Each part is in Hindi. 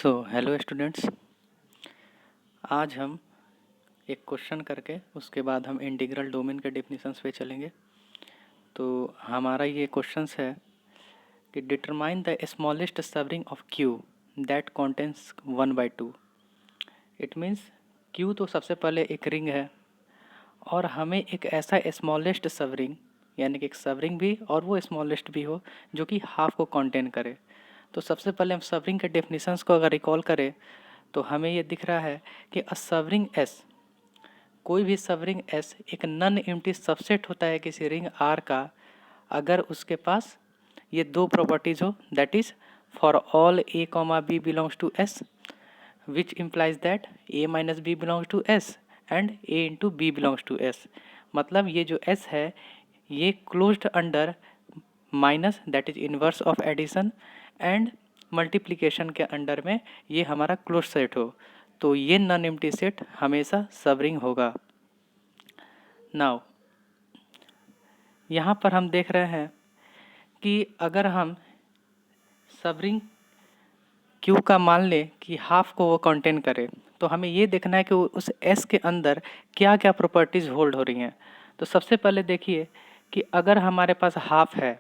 Hello students. आज हम एक क्वेश्चन करके उसके बाद हम इंटीग्रल डोमेन के डेफिनेशंस पे चलेंगे। तो हमारा ये क्वेश्चंस है कि determine the smallest subring of Q that contains 1/2। It means Q तो सबसे पहले एक रिंग है और हमें एक ऐसा स्मॉलेस्ट सबरिंग यानी कि एक सबरिंग भी और वो स्मॉलेस्ट भी हो जो कि हाफ को कंटेन करे। तो सबसे पहले हम सबरिंग के डेफिनेशंस को अगर रिकॉल करें तो हमें ये दिख रहा है कि अ सबरिंग एस, कोई भी सबरिंग एस एक नन एम्प्टी सबसेट होता है किसी रिंग आर का अगर उसके पास ये दो प्रॉपर्टीज हो, that is for all A comma B belongs to S which implies that A minus B belongs to S and A into B belongs to S. मतलब ये जो एस है ये closed under minus that is inverse of addition and multiplication के अंडर में ये हमारा क्लोज सेट हो, तो ये नॉन एम्प्टी सेट हमेशा सबरिंग होगा। नाउ यहाँ पर हम देख रहे हैं कि अगर हम सबरिंग क्यू का मान लें कि हाफ को वो कंटेन करे तो हमें ये देखना है कि उस एस के अंदर क्या क्या प्रॉपर्टीज़ होल्ड हो रही हैं। तो सबसे पहले देखिए कि अगर हमारे पास हाफ है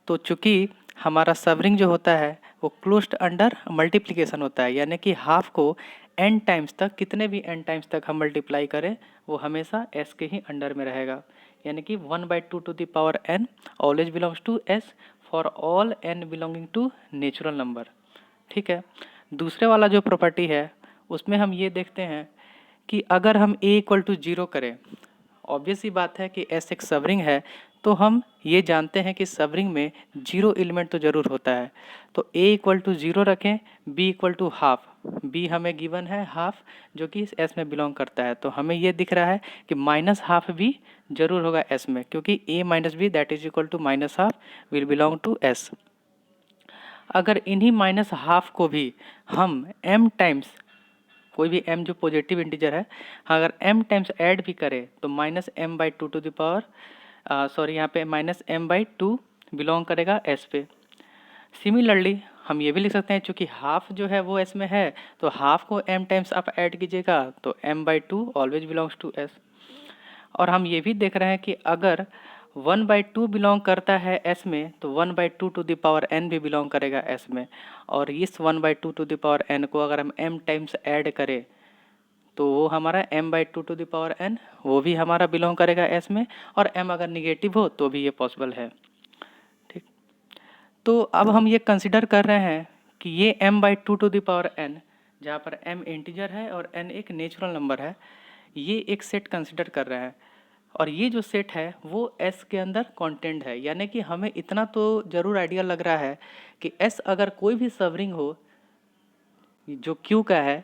तो चूँकि हमारा सबरिंग जो होता है वो क्लोज्ड अंडर मल्टीप्लिकेशन होता है, यानी कि हाफ को एन टाइम्स तक, कितने भी एन टाइम्स तक हम मल्टीप्लाई करें वो हमेशा एस के ही अंडर में रहेगा, यानी कि 1/2 to the power n always belongs to S for all n belonging to natural number. ठीक है। दूसरे वाला जो प्रॉपर्टी है उसमें हम ये देखते हैं कि अगर हम ए इक्वल टू जीरो करें, ऑब्वियस ही बात है कि एस एक सबरिंग है तो हम ये जानते हैं कि सबरिंग में जीरो एलिमेंट तो ज़रूर होता है। तो ए इक्वल टू ज़ीरो रखें, B equal to half, B हमें गिवन है हाफ जो कि एस में बिलोंग करता है, तो हमें ये दिख रहा है कि माइनस हाफ भी ज़रूर होगा एस में, क्योंकि A minus B that is equal to minus half will belong to S. अगर इन्हीं माइनस हाफ को भी हम m टाइम्स, कोई भी m जो पॉजिटिव इंटीजर है, अगर m टाइम्स ऐड भी करें तो minus m by two the power यहाँ पे minus m by two belong करेगा s पे। सिमिलरली हम ये भी लिख सकते हैं चूँकि हाफ जो है वो s में है तो हाफ को m टाइम्स आप ऐड कीजिएगा तो m by two always belongs to s। और हम ये भी देख रहे हैं कि अगर 1/2 बिलोंग करता है s में तो 1/2 टू द पावर n भी बिलोंग करेगा s में, और इस 1/2 टू द पावर n को अगर हम m टाइम्स ऐड करें तो वो हमारा m/2 to the power n वो भी हमारा बिलोंग करेगा s में, और m अगर निगेटिव हो तो भी ये पॉसिबल है। ठीक, तो अब हम ये कंसिडर कर रहे हैं कि ये m/2 to the power n जहाँ पर m इंटीजर है और n एक नेचुरल नंबर है, ये एक सेट कंसिडर कर रहे हैं और ये जो सेट है वो S के अंदर कंटेंट है, यानी कि हमें इतना तो ज़रूर आइडिया लग रहा है कि S अगर कोई भी सबरिंग हो जो Q का है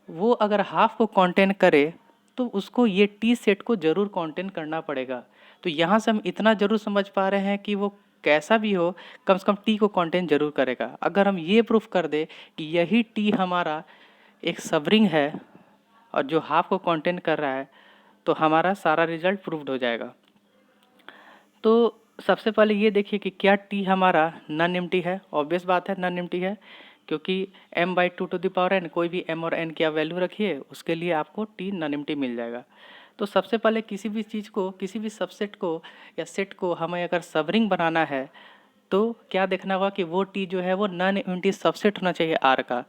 वो अगर हाफ को कंटेन करे तो उसको ये T सेट को ज़रूर कंटेन करना पड़ेगा। तो यहाँ से हम इतना ज़रूर समझ पा रहे हैं कि वो कैसा भी हो कम से कम T को कंटेन ज़रूर करेगा। अगर हम ये प्रूफ कर दे कि यही T हमारा एक सबरिंग है और जो हाफ को कंटेन कर रहा है तो हमारा सारा रिजल्ट प्रूव्ड हो जाएगा। तो सबसे पहले ये देखिए कि क्या टी हमारा नॉन एम्प्टी है। ऑब्वियस बात है नॉन एम्प्टी है, क्योंकि m/2 to the power n, कोई भी m और n की आप वैल्यू रखिए उसके लिए आपको टी नॉन एम्प्टी मिल जाएगा। तो सबसे पहले किसी भी चीज़ को, किसी भी सबसेट को या सेट को हमें अगर सबरिंग बनाना है तो क्या देखना होगा कि वो टी जो है वो नॉन एम्प्टी सबसेट होना चाहिए आर का।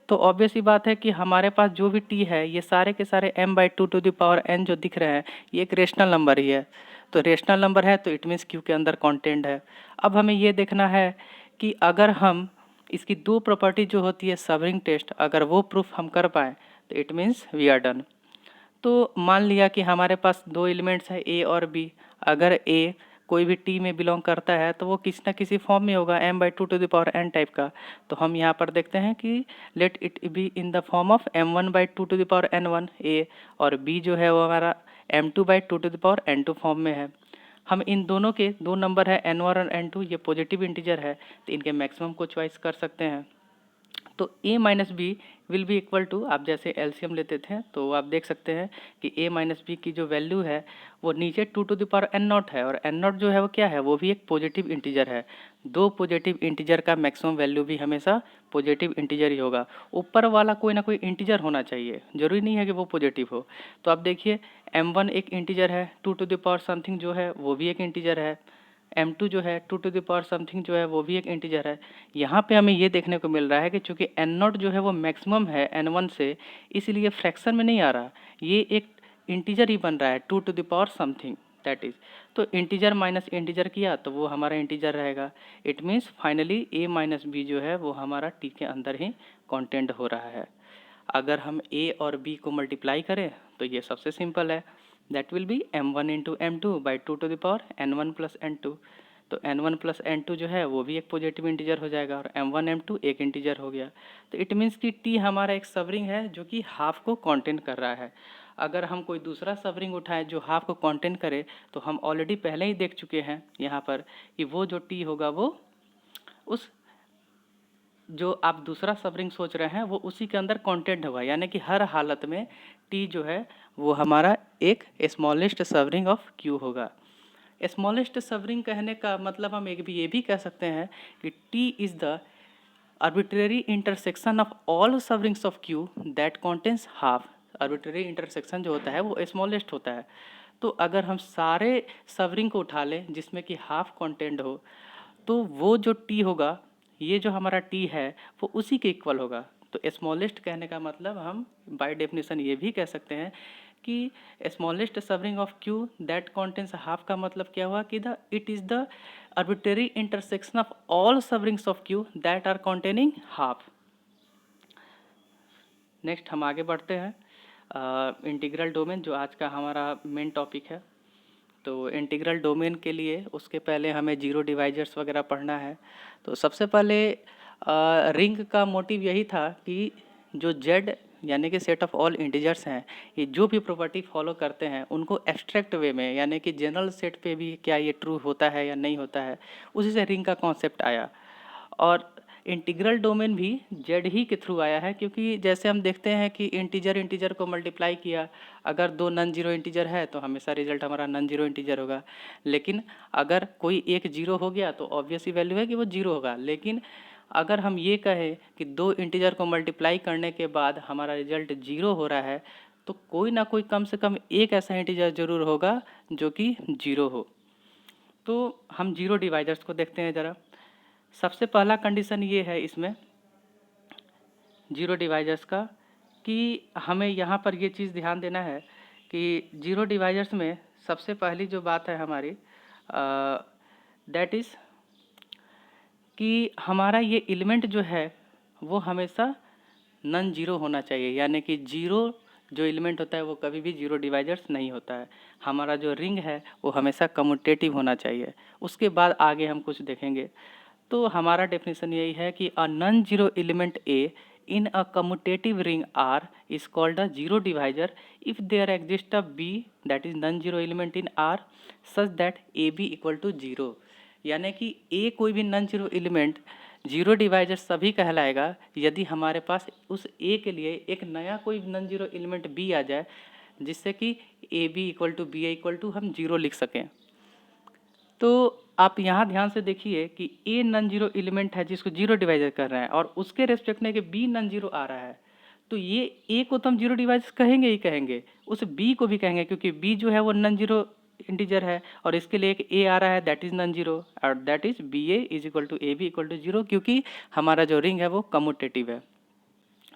तो ऑब्वियस ही बात है कि हमारे पास जो भी टी है ये सारे के सारे m/2 to the power n जो दिख रहे हैं ये एक रेशनल नंबर ही है। तो रेशनल नंबर है तो इट मीन्स क्यू के अंदर कंटेंट है। अब हमें ये देखना है कि अगर हम इसकी दो प्रॉपर्टी जो होती है सबरिंग टेस्ट, अगर वो प्रूफ हम कर पाएँ तो it means we are done. तो मान लिया कि हमारे पास दो एलिमेंट्स हैं ए और बी, अगर ए कोई भी टी में बिलोंग करता है तो वो किसी ना किसी फॉर्म में होगा m/2 to the power n type का। तो हम यहाँ पर देखते हैं कि let it be in the form of m1/2 to the power n1 A, और b जो है वो हमारा m2/2 to the power n2 form में है। हम इन दोनों के दो नंबर है n1 और n2, ये पॉजिटिव इंटीजर है तो इनके मैक्सिमम को चॉइस कर सकते हैं। तो a minus B will be equal to, आप जैसे एलसीएम लेते थे तो आप देख सकते हैं कि a माइनस बी की जो वैल्यू है वो नीचे 2 to the power N naught है, और एन नॉट जो है वो क्या है, वो भी एक पॉजिटिव इंटीजर है। दो पॉजिटिव इंटीजर का मैक्सिमम वैल्यू भी हमेशा पॉजिटिव इंटीजर ही होगा। ऊपर वाला कोई ना कोई इंटीजर होना चाहिए, जरूरी नहीं है कि वो पॉजिटिव हो। तो आप देखिए m1 एक इंटीजर है, 2 टू द पावर समथिंग जो है वो भी एक इंटीजर है, m2 जो है 2 टू द पावर समथिंग जो है वो भी एक इंटीजर है। यहाँ पे हमें ये देखने को मिल रहा है कि चूंकि n नॉट जो है वो मैक्सिमम है n1 से, इसलिए फ्रैक्शन में नहीं आ रहा, ये एक इंटीजर ही बन रहा है 2 to the power something, that is. तो इंटीजर माइनस इंटीजर किया तो वो हमारा इंटीजर रहेगा। It means finally a minus B जो है वो हमारा t के अंदर ही कॉन्टेंट हो रहा है। अगर हम a और b को मल्टीप्लाई करें तो ये सबसे सिंपल है, that will be m1 into m2 by 2 to the power n1 plus n2। तो n1 प्लस n2 जो है वो भी एक पॉजिटिव इंटीजर हो जाएगा, और m1 m2 एक इंटीजर हो गया। तो इट मीन्स कि t हमारा एक सबरिंग है जो कि हाफ को कॉन्टेंट कर रहा है। अगर हम कोई दूसरा सबरिंग उठाएं जो हाफ को कॉन्टेंट करे, तो हम ऑलरेडी पहले ही देख चुके हैं यहाँ पर कि वो जो t होगा वो उस जो आप दूसरा सबरिंग सोच रहे हैं वो उसी के अंदर कंटेंट होगा, यानी कि हर हालत में टी जो है वो हमारा एक स्मॉलेस्ट सबरिंग ऑफ क्यू होगा। स्मॉलेस्ट सबरिंग कहने का मतलब हम एक भी ये भी कह सकते हैं कि T is the arbitrary intersection of all subrings of Q that contains half. Arbitrary intersection जो होता है वो स्मॉलेस्ट होता है। तो अगर हम सारे सबरिंग को उठा लें जिसमें कि हाफ कंटेंट हो, तो वो जो टी होगा, ये जो हमारा टी है वो उसी के इक्वल होगा। तो स्मॉलेस्ट कहने का मतलब हम बाय डेफिनेशन ये भी कह सकते हैं कि smallest subring of Q that contains half का मतलब क्या हुआ कि the it is the arbitrary intersection of all subrings of Q that are containing half. Next हम आगे बढ़ते हैं, इंटीग्रल डोमेन जो आज का हमारा मेन टॉपिक है। तो इंटीग्रल डोमेन के लिए उसके पहले हमें जीरो डिवाइजर्स वगैरह पढ़ना है। तो सबसे पहले रिंग का मोटिव यही था कि जो जेड यानी कि सेट ऑफ ऑल इंटीजर्स हैं, ये जो भी प्रॉपर्टी फॉलो करते हैं उनको एब्स्ट्रैक्ट वे में, यानी कि जनरल सेट पे भी क्या ये ट्रू होता है या नहीं होता है, उसी से रिंग का कॉन्सेप्ट आया। और इंटीग्रल डोमेन भी जेड ही के थ्रू आया है, क्योंकि जैसे हम देखते हैं कि इंटीजर इंटीजर को मल्टीप्लाई किया, अगर दो नन जीरो इंटीजर है तो हमेशा रिजल्ट हमारा नन जीरो इंटीजर होगा। लेकिन अगर कोई एक जीरो हो गया तो ऑब्वियस ही वैल्यू है कि वो जीरो होगा। लेकिन अगर हम ये कहें कि दो इंटीजर को मल्टीप्लाई करने के बाद हमारा रिजल्ट जीरो हो रहा है, तो कोई ना कोई कम से कम एक ऐसा इंटीजर जरूर होगा जो कि जीरो हो। तो हम जीरो डिवाइजर्स को देखते हैं ज़रा। सबसे पहला कंडीशन ये है इसमें जीरो डिवाइजर्स का कि हमें यहाँ पर ये चीज़ ध्यान देना है कि जीरो डिवाइजर्स में सबसे पहली जो बात है हमारी दैट इज़ कि हमारा ये एलिमेंट जो है वो हमेशा नन जीरो होना चाहिए, यानी कि जीरो जो एलिमेंट होता है वो कभी भी जीरो डिवाइजर्स नहीं होता है। हमारा जो रिंग है वो हमेशा कम्यूटेटिव होना चाहिए। उसके बाद आगे हम कुछ देखेंगे। तो हमारा डेफिनेशन यही है कि a non zero element a in a commutative ring R is called a zero divisor if there exist a b that is non zero element in R such that a B equal to zero. यानी कि ए कोई भी non zero element zero divisor सभी कहलाएगा यदि हमारे पास उस ए के लिए एक नया कोई नन जीरो एलिमेंट बी आ जाए, जिससे कि A B equal to B A equal to हम जीरो लिख सकें। तो आप यहाँ ध्यान से देखिए कि ए नन जीरो एलिमेंट है जिसको जीरो डिवाइजर कर रहे हैं, और उसके रेस्पेक्ट में कि बी नन जीरो आ रहा है, तो ये ए को तो हम जीरो डिवाइजर कहेंगे ही कहेंगे, उस बी को भी कहेंगे, क्योंकि बी जो है वो नन जीरो इंटीजर है और इसके लिए एक ए आ रहा है दैट इज नन जीरो, और that is B A is equal to A B equal to zero, क्योंकि हमारा जो रिंग है वो कम्यूटेटिव है।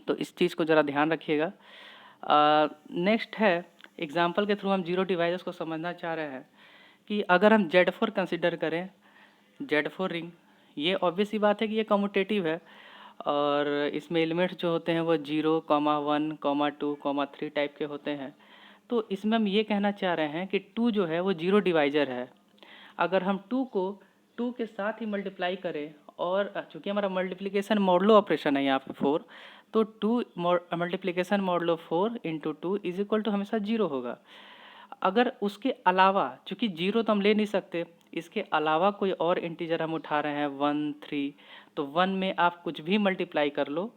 तो इस चीज़ को ज़रा ध्यान रखिएगा। नेक्स्ट है एग्जाम्पल के थ्रू हम जीरो डिवाइजर्स को समझना चाह रहे हैं कि अगर हम Z4 कंसिडर करें, Z4 रिंग, ये ऑब्वियस ही बात है कि ये कम्यूटेटिव है और इसमें एलिमेंट्स जो होते हैं वो 0, 1, 2, 3 टाइप के होते हैं। तो इसमें हम ये कहना चाह रहे हैं कि 2 जो है वो जीरो डिवाइजर है। अगर हम 2 को 2 के साथ ही मल्टीप्लाई करें, और चूँकि हमारा मल्टीप्लिकेशन मॉडलो ऑपरेशन है यहाँ पे 4, तो 2 multiplication modulo 4 into 2 is equal to हमेशा जीरो होगा। अगर उसके अलावा, चूँकि जीरो तो हम ले नहीं सकते, इसके अलावा कोई और इंटीजर हम उठा रहे हैं 1, 3, तो 1 में आप कुछ भी मल्टीप्लाई कर लो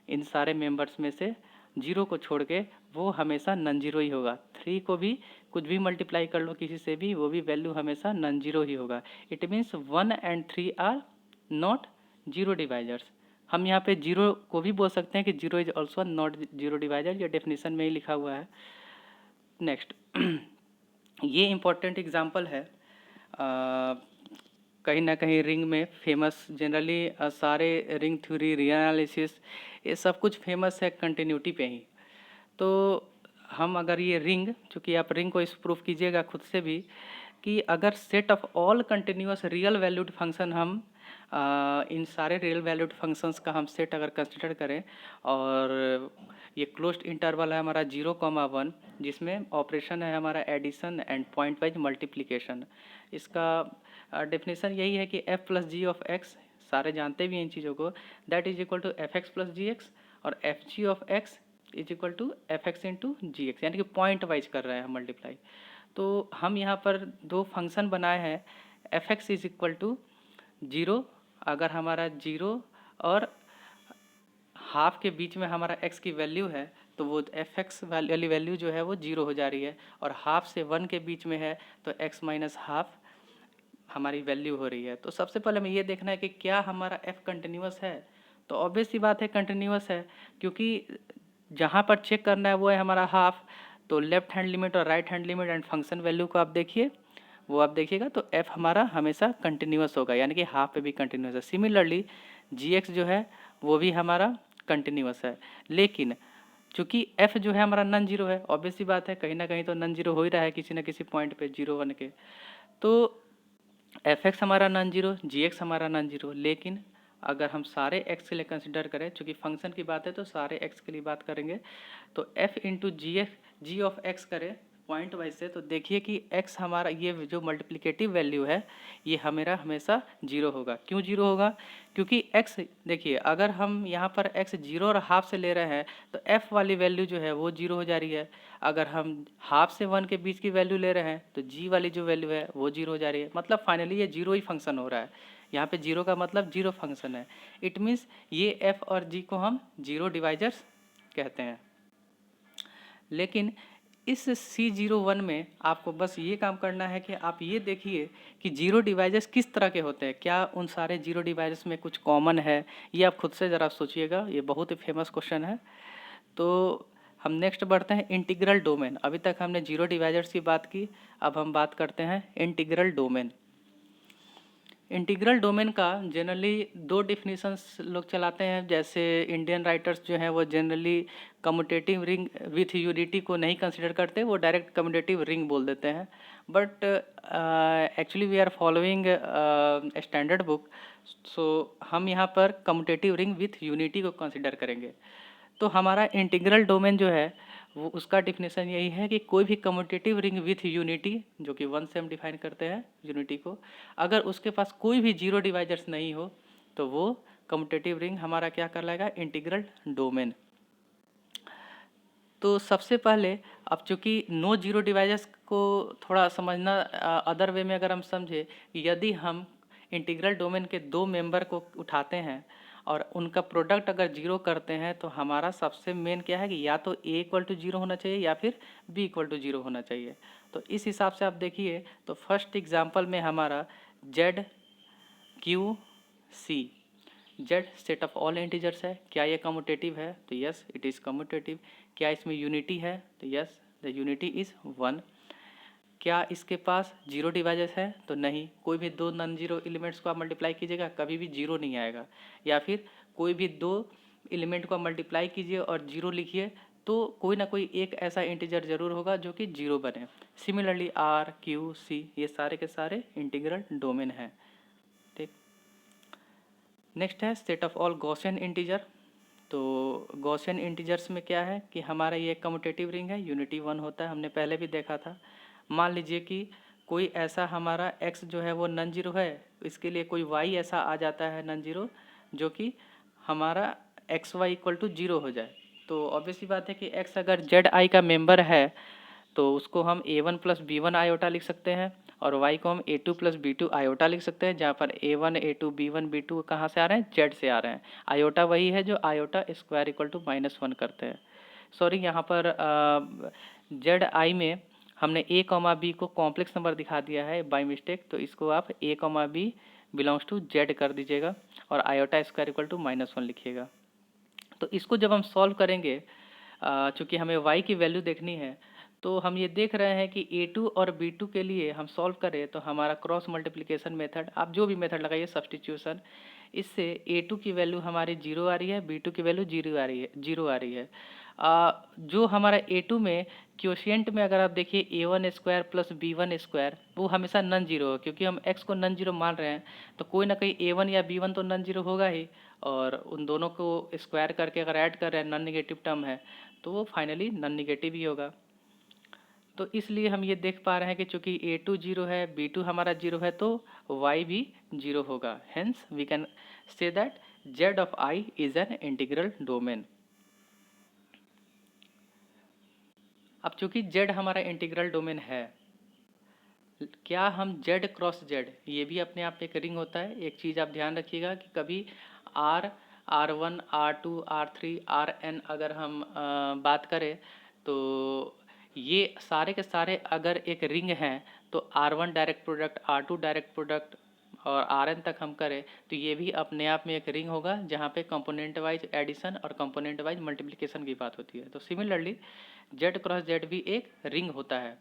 इन सारे मेंबर्स में से 0 को छोड़ के वो हमेशा नॉन जीरो ही होगा। 3 को भी कुछ भी मल्टीप्लाई कर लो किसी से भी, वो भी वैल्यू हमेशा नॉन जीरो ही होगा। It means 1 and 3 are not zero divisors. हम यहाँ पे 0 को भी बोल सकते हैं कि 0 is also not zero divisor, ये डेफिनेशन में ही लिखा हुआ है। नेक्स्ट ये इम्पोर्टेंट एग्जांपल है कहीं ना कहीं रिंग में फेमस। जनरली सारे रिंग थ्योरी, रियल एनालिसिस, ये सब कुछ फेमस है कंटिन्यूटी पे ही। तो हम अगर ये रिंग, चूँकि आप रिंग को इस प्रूफ कीजिएगा खुद से भी, कि अगर set of all continuous real valued function हम इन सारे रियल वैल्यूड फंक्शंस का हम सेट अगर कंसिडर करें, और ये क्लोज्ड इंटरवल है हमारा 0,1, जिसमें ऑपरेशन है हमारा addition and point wise multiplication. इसका डेफिनेशन यही है कि f plus g of x, सारे जानते भी हैं इन चीज़ों को, that is equal to f x plus g x, और f g of x is equal to f x into g x, यानी कि पॉइंट वाइज कर रहे हैं मल्टीप्लाई। तो हम यहाँ पर दो फंक्शन बनाए हैं, F X is equal to 0, अगर हमारा 0 और हाफ के बीच में हमारा x की वैल्यू है तो वो एफ एक्स वाली वैल्यू जो है वो 0 हो जा रही है, और हाफ से 1 के बीच में है तो x माइनस हाफ हमारी वैल्यू हो रही है। तो सबसे पहले हमें ये देखना है कि क्या हमारा f कंटिन्यूस है। तो ऑब्वियस सी बात है कंटिन्यूस है, क्योंकि जहाँ पर चेक करना है वो है हमारा हाफ। तो लेफ्ट हैंड लिमिट और right hand limit and function value को आप देखिए, वो आप देखिएगा तो f हमारा हमेशा कंटिन्यूस होगा, यानी कि हाफ पे भी कंटिन्यूस है। सिमिलरली gx जो है वो भी हमारा कंटिन्यूस है, लेकिन चूँकि f जो है हमारा नॉन जीरो है, ऑब्वियस सी बात है कहीं ना कहीं तो नॉन जीरो हो ही रहा है किसी न किसी पॉइंट पे 0 1 के। तो एफ एक्स हमारा नॉन जीरो, जी एक्स हमारा नॉन जीरो, लेकिन अगर हम सारे x के लिए कंसिडर करें, चूँकि फंक्शन की बात है तो सारे x के लिए बात करेंगे, तो f into G of x करें पॉइंट वाइज से, तो देखिए कि x हमारा ये जो मल्टीप्लिकेटिव वैल्यू है ये हमेरा हमेशा 0 होगा। क्यों 0 होगा? क्योंकि x देखिए, अगर हम यहाँ पर x 0 और हाफ से ले रहे हैं तो f वाली वैल्यू जो है वो 0 हो जा रही है। अगर हम हाफ से 1 के बीच की वैल्यू ले रहे हैं तो g वाली जो वैल्यू है वो 0 हो जा रही है। मतलब फाइनली ये 0 ही फंक्शन हो रहा है। यहाँ पे 0 का मतलब 0 फंक्शन है। इट मीन्स ये f और g को हम 0 डिवाइजर्स कहते हैं। लेकिन इस C01 में आपको बस ये काम करना है कि आप ये देखिए कि 0 डिवाइजर्स किस तरह के होते हैं। क्या उन सारे 0 डिवाइजर्स में कुछ कॉमन है? ये आप खुद से ज़रा सोचिएगा, ये बहुत ही फेमस क्वेश्चन है। तो हम नेक्स्ट बढ़ते हैं इंटीग्रल डोमेन। अभी तक हमने 0 डिवाइजर्स की बात की, अब हम बात करते हैं इंटीग्रल डोमेन। इंटीग्रल डोमेन का जनरली दो डिफिनीशंस लोग चलाते हैं। जैसे इंडियन राइटर्स जो हैं वो generally commutative ring with unity को नहीं कंसिडर करते, वो डायरेक्ट कम्यूटेटिव रिंग बोल देते हैं। But actually we are following standard book, so हम यहाँ पर कम्यूटेटिव रिंग विथ यूनिटी को कंसिडर करेंगे। तो हमारा इंटीग्रल डोमेन जो है वो उसका डिफिनेशन यही है कि कोई भी कम्यूटेटिव रिंग विथ यूनिटी, जो कि 1 से हम डिफाइन करते हैं यूनिटी को, अगर उसके पास कोई भी 0 डिवाइजर्स नहीं हो तो वो कम्यूटेटिव रिंग हमारा क्या कहलाएगा? Integral domain. तो सबसे पहले अब चूँकि नो 0 डिवाइजर्स को थोड़ा समझना अदर वे में अगर हम समझे, यदि हम इंटीग्रल डोमेन के दो मेंबर को उठाते हैं और उनका प्रोडक्ट अगर 0 करते हैं तो हमारा सबसे मेन क्या है कि या तो a इक्वल टू 0 होना चाहिए या फिर b इक्वल टू 0 होना चाहिए। तो इस हिसाब से आप देखिए, तो फर्स्ट एग्जांपल में हमारा z q c, z set of all integers है। क्या ये कम्यूटेटिव है? तो यस इट इज़ कम्यूटेटिव। क्या इसमें यूनिटी है? तो यस द यूनिटी इज़ 1। क्या इसके पास 0 डिवाइजर्स है? तो नहीं। कोई भी दो नॉन जीरो एलिमेंट्स को आप मल्टीप्लाई कीजिएगा कभी भी 0 नहीं आएगा। या फिर कोई भी दो एलिमेंट को आप मल्टीप्लाई कीजिए और 0 लिखिए तो कोई ना कोई एक ऐसा इंटीजर जरूर होगा जो कि 0 बने। सिमिलरली आर क्यू सी ये सारे के सारे इंटीग्रल डोमेन हैं। ठीक, नेक्स्ट है set of all Gaussian integer. तो गॉसियन इंटीजर्स में क्या है कि हमारा ये कम्यूटेटिव रिंग है, यूनिटी 1 होता है, हमने पहले भी देखा था। मान लीजिए कि कोई ऐसा हमारा x जो है वो नॉन जीरो है, इसके लिए कोई y ऐसा आ जाता है नॉन जीरो जो कि हमारा xy इक्वल टू 0 हो जाए। तो ऑब्वियसली बात है कि x अगर zi का मेंबर है तो उसको हम a1 प्लस b1 आयोटा लिख सकते हैं, और y को हम a2 प्लस b2 आयोटा लिख सकते हैं, जहाँ पर a1 a2 b1 b2 कहाँ से आ रहे हैं, z से आ रहे हैं। आयोटा वही है जो आयोटा स्क्वायर इक्वल टू -1 करते हैं। सॉरी, यहाँ पर जेड आई में हमने a कॉमा बी को कॉम्प्लेक्स नंबर दिखा दिया है बाय मिस्टेक, तो इसको आप a comma B belongs to Z कर दीजिएगा और आयोटा स्क्वायर इक्वल टू -1 लिखिएगा। तो इसको जब हम सॉल्व करेंगे, चूँकि हमें y की वैल्यू देखनी है, तो हम ये देख रहे हैं कि a2 और b2 के लिए हम सॉल्व करें तो हमारा क्रॉस मल्टीप्लिकेशन मेथड, आप जो भी मेथड लगाइए सब्स्टिट्यूशन, इससे a2 की वैल्यू हमारी 0 आ रही है, b2 की वैल्यू 0 आ रही है। जो हमारा a2 में क्वोशिएंट में अगर आप देखिए a1 square plus b1 square, वो हमेशा नॉन जीरो है, क्योंकि हम x को नॉन जीरो मान रहे हैं, तो कोई ना कोई a1 या b1 तो नॉन जीरो होगा ही, और उन दोनों को स्क्वायर करके अगर ऐड कर रहे हैं, नॉन निगेटिव टर्म है, तो वो फाइनली नॉन निगेटिव ही होगा। तो इसलिए हम ये देख पा रहे हैं कि चूंकि a2 जीरो है, b2 हमारा जीरो है, तो y भी जीरो होगा। Hence we can say that z ऑफ i is an integral domain. अब चूंकि z हमारा इंटीग्रल डोमेन है, क्या हम z क्रॉस z, ये भी अपने आप में एक रिंग होता है। एक चीज़ आप ध्यान रखिएगा कि कभी r, r1, r2, r3, rn अगर हम बात करें, तो ये सारे के सारे अगर एक रिंग हैं, तो r1 direct product, r2 direct product और rn तक हम करें, तो ये भी अपने आप में एक रिंग होगा, जहाँ पे कंपोनेंट वाइज एडिशन और कंपोनेंट वाइज मल्टीप्लिकेशन की बात होती है। तो सिमिलरली z क्रॉस z भी एक रिंग होता है।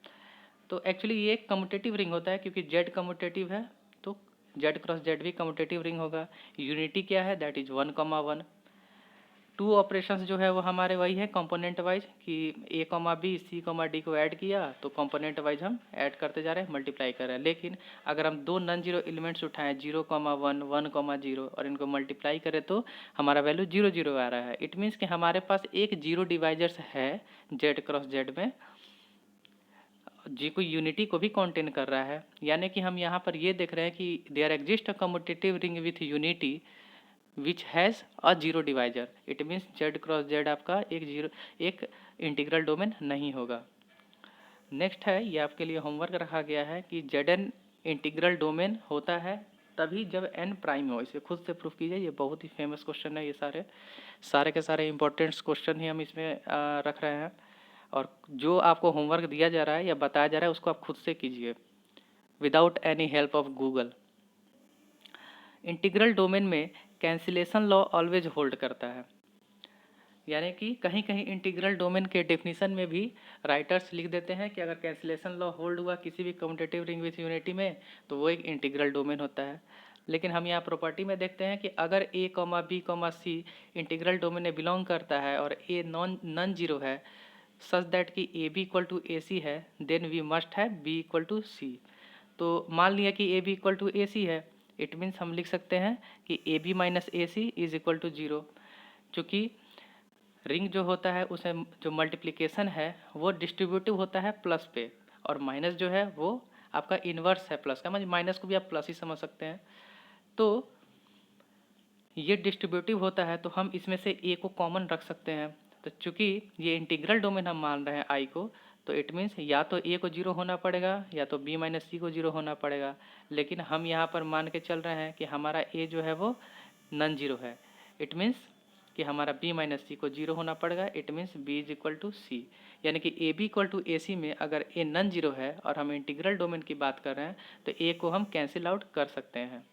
तो एक्चुअली ये एक कम्यूटेटिव रिंग होता है, क्योंकि z कम्यूटेटिव है, तो z क्रॉस z भी कम्यूटेटिव रिंग होगा। यूनिटी क्या है, दैट इज 1,1। टू ऑपरेशंस जो है वो हमारे वही है कंपोनेंट वाइज, कि a comma B C comma D को ऐड किया, तो कंपोनेंट वाइज हम ऐड करते जा रहे हैं, मल्टीप्लाई कर रहे हैं। लेकिन अगर हम दो नॉन जीरो एलिमेंट्स उठाएं, 0,1, 1,0, और इनको मल्टीप्लाई करें, तो हमारा वैल्यू 0 0 आ रहा है। इट मीन्स कि हमारे पास एक जीरो डिवाइजर्स है z क्रॉस z में, जी को यूनिटी को भी कॉन्टेन कर रहा है। यानी कि हम यहाँ पर ये देख रहे हैं कि there exist a commutative ring with unity which has a zero divisor. It means z cross z आपका एक इंटीग्रल डोमेन नहीं होगा। नेक्स्ट है, ये आपके लिए होमवर्क रखा गया है कि Zn इंटीग्रल डोमेन होता है तभी जब n प्राइम हो। इसे खुद से प्रूफ कीजिए, ये बहुत ही फेमस क्वेश्चन है। ये सारे के सारे इंपॉर्टेंट क्वेश्चन ही हम इसमें रख रहे हैं, और जो आपको होमवर्क दिया जा रहा है या बताया जा रहा है, उसको आप खुद से कीजिए without any help of Google. Integral domain में कैंसिलेशन लॉ ऑलवेज होल्ड करता है। यानी कि कहीं कहीं इंटीग्रल डोमेन के डेफिनेशन में भी राइटर्स लिख देते हैं कि अगर कैंसिलेशन लॉ होल्ड हुआ किसी भी कम्यूटेटिव रिंग विथ यूनिटी में, तो वो एक इंटीग्रल डोमेन होता है। लेकिन हम यहाँ प्रॉपर्टी में देखते हैं कि अगर a, b, c integral domain में बिलोंग करता है और a नॉन जीरो है, सच दैट कि A B equal to A C है, देन वी मस्ट है बी इक्वल टू सी। तो मान लिया कि A B equal to A C है, इट मीन्स हम लिख सकते हैं कि ए B minus A C is equal to zero. चूँकि रिंग जो होता है उसे जो मल्टीप्लिकेशन है वो डिस्ट्रीब्यूटिव होता है प्लस पे, और माइनस जो है वो आपका इन्वर्स है प्लस का, मतलब माइनस को भी आप प्लस ही समझ सकते हैं। तो ये डिस्ट्रीब्यूटिव होता है, तो हम इसमें से ए को कॉमन रख सकते हैं। तो चूंकि ये इंटीग्रल डोमेन हम मान रहे हैं आई को, तो इट मीन्स या तो ए को जीरो होना पड़ेगा या तो बी माइनस सी को जीरो होना पड़ेगा। लेकिन हम यहाँ पर मान के चल रहे हैं कि हमारा ए जो है वो नॉन जीरो है, इट मीन्स कि हमारा b माइनस सी को जीरो होना पड़ेगा। It means b is equal to c. यानी कि A B equal to A c में अगर a नॉन जीरो है और हम इंटीग्रल डोमेन की बात कर रहे हैं, तो a को हम कैंसिल आउट कर सकते हैं।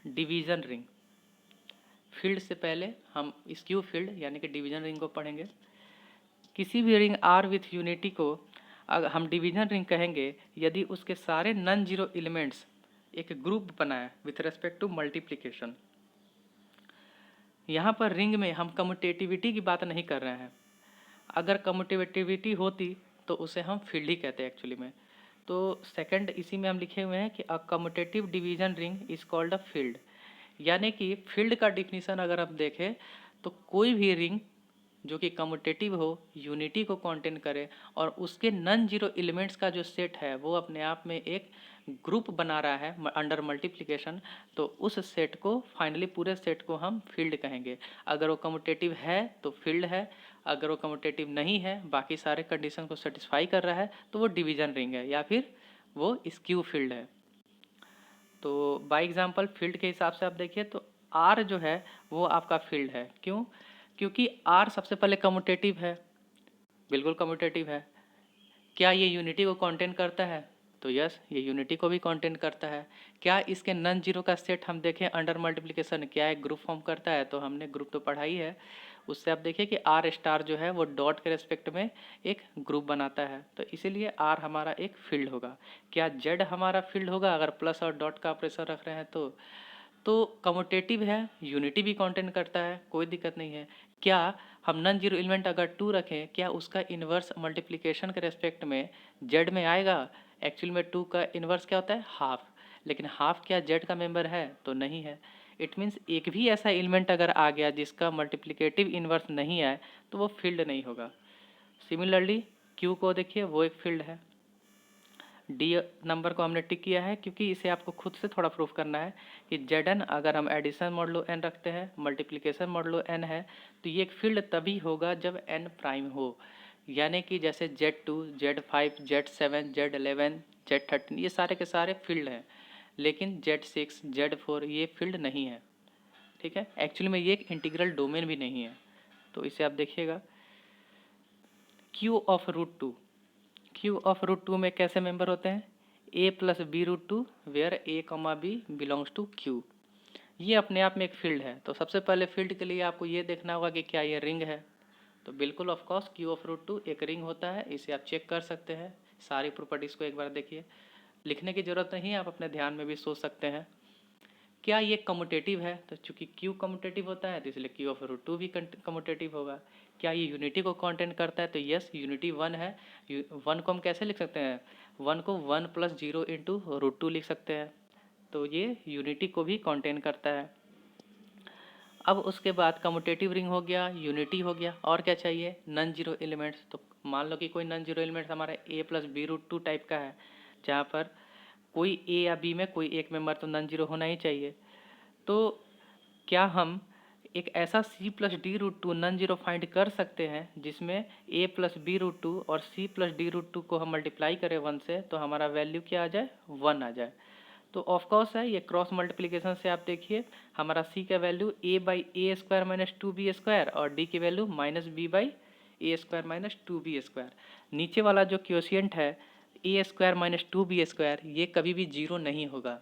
डिवीज़न रिंग, फील्ड से पहले हम स्क्यू फील्ड यानी कि डिवीज़न रिंग को पढ़ेंगे। किसी भी रिंग R विथ यूनिटी को अगर हम डिवीज़न रिंग कहेंगे यदि उसके सारे नॉन जीरो एलिमेंट्स एक ग्रुप बनाए विथ रेस्पेक्ट टू मल्टीप्लिकेशन। यहाँ पर रिंग में हम कम्यूटेटिविटी की बात नहीं कर रहे हैं। अगर कम्यूटेटिविटी होती तो उसे हम फील्ड ही कहते हैं एक्चुअली में। तो सेकंड इसी में हम लिखे हुए हैं कि a commutative division ring is called a field. यानी कि फील्ड का डिफिनीशन अगर आप देखें तो कोई भी रिंग जो कि कम्यूटेटिव हो, यूनिटी को कॉन्टेन करे और उसके नॉन जीरो एलिमेंट्स का जो सेट है वो अपने आप में एक ग्रुप बना रहा है अंडर मल्टीप्लिकेशन, तो उस सेट को फाइनली पूरे सेट को हम फील्ड कहेंगे। अगर वो कम्यूटेटिव है तो फील्ड है, अगर वो कम्यूटेटिव नहीं है, बाकी सारे कंडीशन को सेटिस्फाई कर रहा है, तो वो डिवीजन रिंग है या फिर वो स्क्यू फील्ड है। तो बाय एग्जांपल फील्ड के हिसाब से आप देखिए तो आर जो है वो आपका फील्ड है। क्यों? क्योंकि आर सबसे पहले कम्यूटेटिव है, बिल्कुल कम्यूटेटिव है। क्या ये यूनिटी को कंटेन करता है? तो यस, ये यूनिटी को भी कंटेन करता है। क्या इसके नॉन जीरो का सेट हम देखें अंडर मल्टीप्लिकेशन क्या एक ग्रुप फॉर्म करता है? तो हमने ग्रुप तो पढ़ा ही है। उससे आप देखिए कि आर स्टार जो है वो डॉट के रेस्पेक्ट में एक ग्रुप बनाता है, तो इसीलिए आर हमारा एक फील्ड होगा। क्या जेड हमारा फील्ड होगा अगर प्लस और डॉट का ऑपरेशन रख रहे हैं तो कम्यूटेटिव है, यूनिटी भी कंटेन करता है, कोई दिक्कत नहीं है। क्या हम नॉन जीरो एलिमेंट अगर 2 रखें, क्या उसका इन्वर्स मल्टीप्लिकेशन के रेस्पेक्ट में जेड में आएगा? एक्चुअल में 2 का इन्वर्स क्या होता है? हाफ। लेकिन हाफ क्या जेड का मेंबर है? तो नहीं है। इट मीन्स एक भी ऐसा एलिमेंट अगर आ गया जिसका मल्टीप्लिकेटिव इन्वर्स नहीं आए तो वो फील्ड नहीं होगा। सिमिलरली क्यू को देखिए, वो एक फील्ड है। डी नंबर को हमने टिक किया है क्योंकि इसे आपको खुद से थोड़ा प्रूफ करना है कि जेड एन अगर हम एडिशन मॉडलो एन रखते हैं, मल्टीप्लिकेशन मॉडलो एन है, तो ये एक फील्ड तभी होगा जब एन प्राइम हो। यानी कि जैसे Z2, Z5, Z7, Z11, Z13 ये सारे के सारे फील्ड हैं, लेकिन Z6, Z4 ये फील्ड नहीं है। ठीक है, एक्चुअली में ये एक इंटीग्रल डोमेन भी नहीं है। तो इसे आप देखिएगा, Q(√2), Q(√2) में कैसे मेंबर होते हैं? A plus B√2 where A comma B belongs to Q। ये अपने आप में एक फील्ड है। तो सबसे पहले फील्ड के लिए आपको ये देखना होगा कि क्या ये रिंग है। तो बिल्कुल ऑफकोर्स Q(√2) एक रिंग होता है, इसे आप चेक कर सकते हैं। सारी प्रॉपर्टीज़ को एक बार देखिए, लिखने की ज़रूरत नहीं है, आप अपने ध्यान में भी सोच सकते हैं। क्या ये कम्यूटेटिव है? तो चूंकि Q कम्यूटेटिव होता है तो इसलिए Q(√2) भी कम्यूटेटिव होगा। क्या ये यूनिटी को कंटेन करता है? तो यस, यूनिटी 1 है। 1 को हम कैसे लिख सकते हैं? 1 को 1 प्लस 0 इंटू √2 लिख सकते हैं। तो ये यूनिटी को भी कंटेन करता है। अब उसके बाद कम्यूटेटिव रिंग हो गया, यूनिटी हो गया, और क्या चाहिए? Non zero elements. तो मान लो कि कोई नॉन जीरो एलिमेंट्स हमारा A प्लस B√2 टाइप का है, जहाँ पर कोई A या B में कोई एक मेंबर तो नॉन जीरो होना ही चाहिए। तो क्या हम एक ऐसा C+D√2 नॉन जीरो फाइंड कर सकते हैं जिसमें A प्लस B√2 और C+D√2 को हम मल्टीप्लाई करें 1 से, तो हमारा वैल्यू क्या आ जाए? 1 आ जाए। तो ऑफकोर्स है, ये क्रॉस मल्टीप्लिकेशन से आप देखिए हमारा C का वैल्यू A/A² माइनस 2B² और D की वैल्यू -B/A² माइनस 2B²। नीचे वाला जो क्वोशिएंट है A² माइनस 2B², ये कभी भी जीरो नहीं होगा।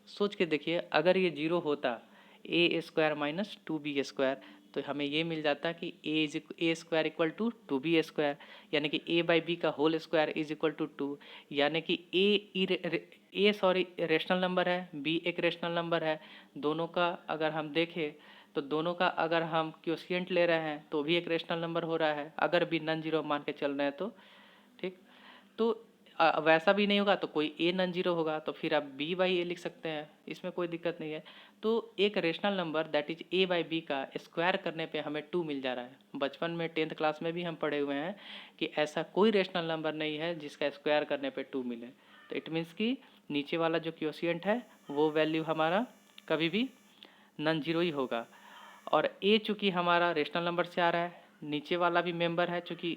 सोच के देखिए, अगर ये जीरो होता A² माइनस 2B², तो हमें ये मिल जाता कि A² इक्वल टू 2B², यानी कि A/B का whole square is equal to 2। यानी कि A रेशनल नंबर है, B एक रेशनल नंबर है। दोनों का अगर हम देखें तो दोनों का अगर हम क्वोशिएंट ले रहे हैं तो भी एक रेशनल नंबर हो रहा है, अगर भी नॉन जीरो मान के चल रहे हैं तो। ठीक, तो वैसा भी नहीं होगा तो कोई A नॉन जीरो होगा, तो फिर आप B/A लिख सकते हैं, इसमें कोई दिक्कत नहीं है। तो एक rational number that is A/B का स्क्वायर करने पे हमें 2 मिल जा रहा है। बचपन में 10th क्लास में भी हम पढ़े हुए हैं कि ऐसा कोई रेशनल नंबर नहीं है जिसका स्क्वायर करने पे 2 मिले। तो इट मीन्स कि नीचे वाला जो क्वोशिएंट है वो वैल्यू हमारा कभी भी नॉन जीरो ही होगा। और A चूँकि हमारा रेशनल नंबर से आ रहा है, नीचे वाला भी मेंबर है, चूँकि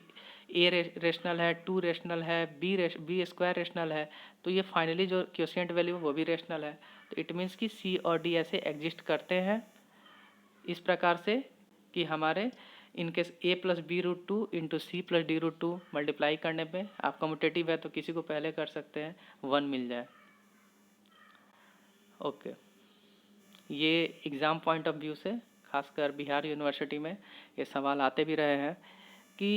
A रेशनल है, 2 रेशनल है, B² रेशनल है, तो ये फाइनली जो क्वोशिएंट वैल्यू है वो भी रेशनल है। तो इट मीन्स कि C और D ऐसे एग्जिस्ट करते हैं इस प्रकार से कि हमारे in case A plus B√2 into C+D√2 multiply करने पे आप कम्यूटेटिव है तो किसी को पहले कर सकते हैं, 1 मिल जाए। ओके, ये एग्ज़ाम पॉइंट ऑफ व्यू से खासकर बिहार यूनिवर्सिटी में ये सवाल आते भी रहे हैं कि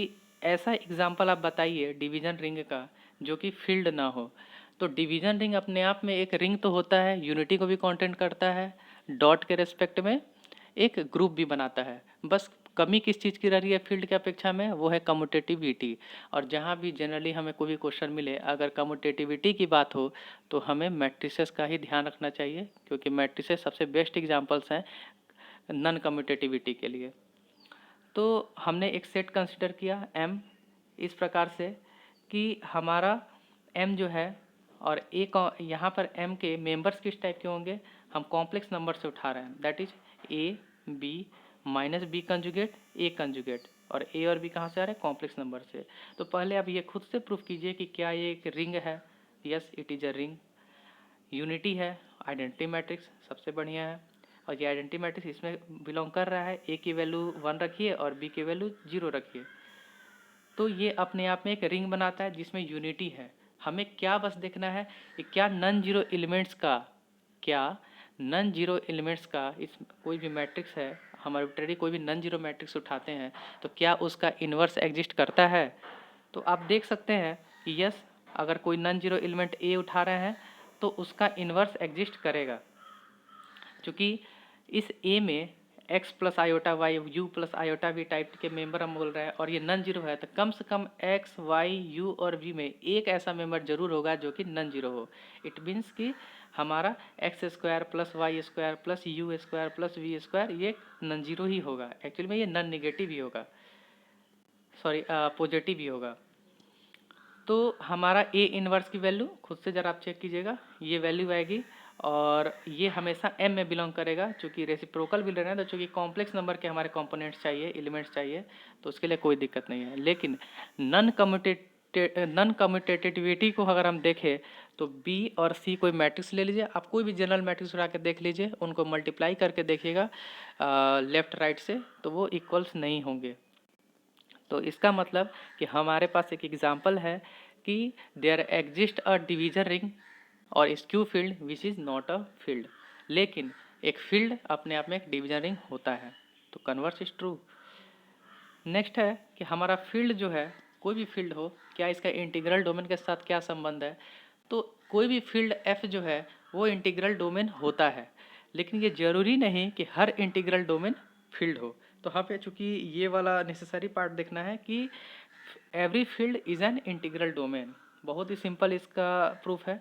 ऐसा एग्जाम्पल आप बताइए डिवीज़न रिंग का जो कि फील्ड ना हो। तो डिवीज़न रिंग अपने आप में एक रिंग तो होता है, यूनिटी को भी कंटेंट करता है, डॉट के रेस्पेक्ट में एक ग्रुप भी बनाता है। बस कमी किस चीज़ की रह रही है फील्ड के अपेक्षा में? वो है कम्यूटेटिविटी। और जहाँ भी जनरली हमें कोई भी क्वेश्चन मिले अगर कम्यूटेटिविटी की बात हो तो हमें मैट्रिसेस का ही ध्यान रखना चाहिए, क्योंकि मैट्रिसेस सबसे बेस्ट एग्जांपल्स हैं नॉन कम्यूटेटिविटी के लिए। तो हमने एक सेट कंसिडर किया M इस प्रकार से कि हमारा M जो है और एक यहाँ पर M के मेंबर्स किस टाइप के होंगे? हम कॉम्प्लेक्स नंबर से उठा रहे हैं, that is A B minus B conjugate A conjugate, और A और B कहाँ से आ रहे हैं? कॉम्प्लेक्स नंबर से। तो पहले आप ये खुद से प्रूफ कीजिए कि क्या ये एक रिंग है। Yes it is a ring. Unity है, आइडेंटिटी मैट्रिक्स सबसे बढ़िया है, और ये आइडेंटिटी मैट्रिक्स इसमें बिलोंग कर रहा है। ए की वैल्यू 1 रखिए और बी की वैल्यू 0 रखिए, तो ये अपने आप में एक रिंग बनाता है जिसमें यूनिटी है। हमें क्या बस देखना है कि क्या नॉन जीरो एलिमेंट्स का इस कोई भी मैट्रिक्स है, हम आर्बिट्रेरी कोई भी नॉन जीरो मैट्रिक्स उठाते हैं तो क्या उसका इन्वर्स एग्जिस्ट करता है। तो आप देख सकते हैं कि यस, अगर कोई नॉन जीरो एलिमेंट ए उठा रहे हैं तो उसका इन्वर्स एग्जिस्ट करेगा, क्योंकि इस ए में X plus iota Y, U plus iota V type के मेंबर हम बोल रहे हैं और ये नॉन जीरो है, तो कम से कम एक्स वाई यू और वी में एक ऐसा मेंबर जरूर होगा जो कि नॉन जीरो हो। इट मीन्स कि हमारा X square plus Y square plus U square plus V square ये नॉन जीरो ही होगा। एक्चुअली में ये नॉन नेगेटिव ही होगा, सॉरी पॉजिटिव ही होगा। तो हमारा ए इनवर्स की वैल्यू खुद से ज़रा आप चेक कीजिएगा, ये वैल्यू आएगी और ये हमेशा एम में बिलोंग करेगा। चूँकि रेसिप्रोकल भी ले रहे हैं तो चूँकि कॉम्प्लेक्स नंबर के हमारे कंपोनेंट्स चाहिए, एलिमेंट्स चाहिए, तो उसके लिए कोई दिक्कत नहीं है। लेकिन नॉन कम्यूटेटिविटी को अगर हम देखें तो बी और सी कोई मैट्रिक्स ले लीजिए, आप कोई भी जनरल मैट्रिक्स उठा के देख लीजिए, उनको मल्टीप्लाई करके देखिएगा लेफ्ट राइट से, तो वो इक्वल्स नहीं होंगे। तो इसका मतलब कि हमारे पास एक एग्जाम्पल है कि there exist a division ring और skew field which is not a field. लेकिन एक फील्ड अपने आप में एक डिवीजन रिंग होता है, तो कन्वर्स इज ट्रू। नेक्स्ट है कि हमारा फील्ड जो है, कोई भी फील्ड हो, क्या इसका इंटीग्रल डोमेन के साथ क्या संबंध है। तो कोई भी फील्ड एफ जो है वो इंटीग्रल डोमेन होता है, लेकिन ये जरूरी नहीं कि हर इंटीग्रल डोमेन फील्ड हो। तो यहाँ पे चूँकि ये वाला नेसेसरी पार्ट देखना है कि every field is an integral domain. बहुत ही सिंपल इसका प्रूफ है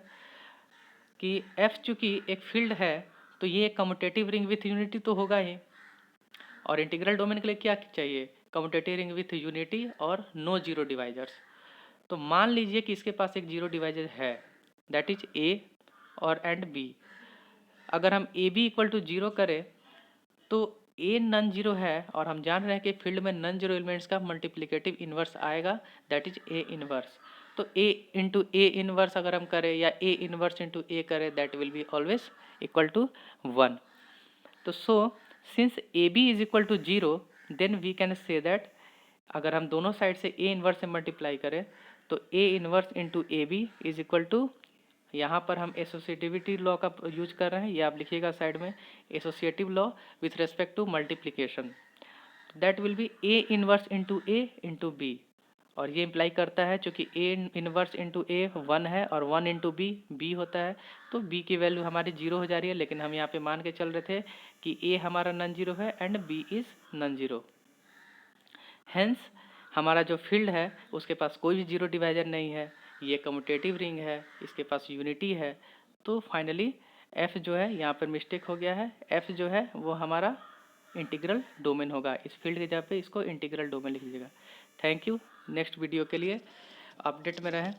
कि एफ चूँकि एक फील्ड है तो ये कम्यूटेटिव रिंग विथ यूनिटी तो होगा ही, और इंटीग्रल डोमेन के लिए क्या चाहिए, कम्यूटेटिव रिंग विथ यूनिटी और नो जीरो डिवाइजर्स। तो मान लीजिए कि इसके पास एक जीरो डिवाइजर है, दैट इज ए और एंड बी। अगर हम A B equal to zero करें तो ए नॉन जीरो है और हम जान रहे हैं कि फील्ड में नॉन जीरो एलिमेंट्स का मल्टीप्लिकेटिव इन्वर्स आएगा, दैट इज ए इन्वर्स। तो ए इंटू ए इन्वर्स अगर हम करें या ए इन्वर्स इंटू ए करें, that will be always equal to 1। तो so since A B is equal to zero, then we can say that अगर हम दोनों साइड से ए इन्वर्स से मल्टीप्लाई करें तो a inverse into a B is equal to, यहाँ पर हम एसोसिएटिविटी लॉ का यूज कर रहे हैं, ये आप लिखिएगा साइड में, associative law with respect to multiplication, that will be A inverse into A into B. और ये इम्प्लाई करता है चूँकि ए इन्वर्स इंटू ए 1 है और 1 इंटू बी बी होता है, तो बी की वैल्यू हमारी 0 हो जा रही है। लेकिन हम यहाँ पे मान के चल रहे थे कि ए हमारा नॉन जीरो है and B is non zero. Hence हमारा जो फील्ड है उसके पास कोई भी जीरो डिवाइजर नहीं है, ये कम्यूटेटिव रिंग है, इसके पास यूनिटी है। तो फाइनली एफ जो है, यहाँ पर मिस्टेक हो गया है, एफ जो है वो हमारा इंटीग्रल डोमेन होगा। इस फील्ड के जगह पे इसको इंटीग्रल डोमेन लिख लीजिएगा। Thank you. नेक्स्ट वीडियो के लिए अपडेट में रहें।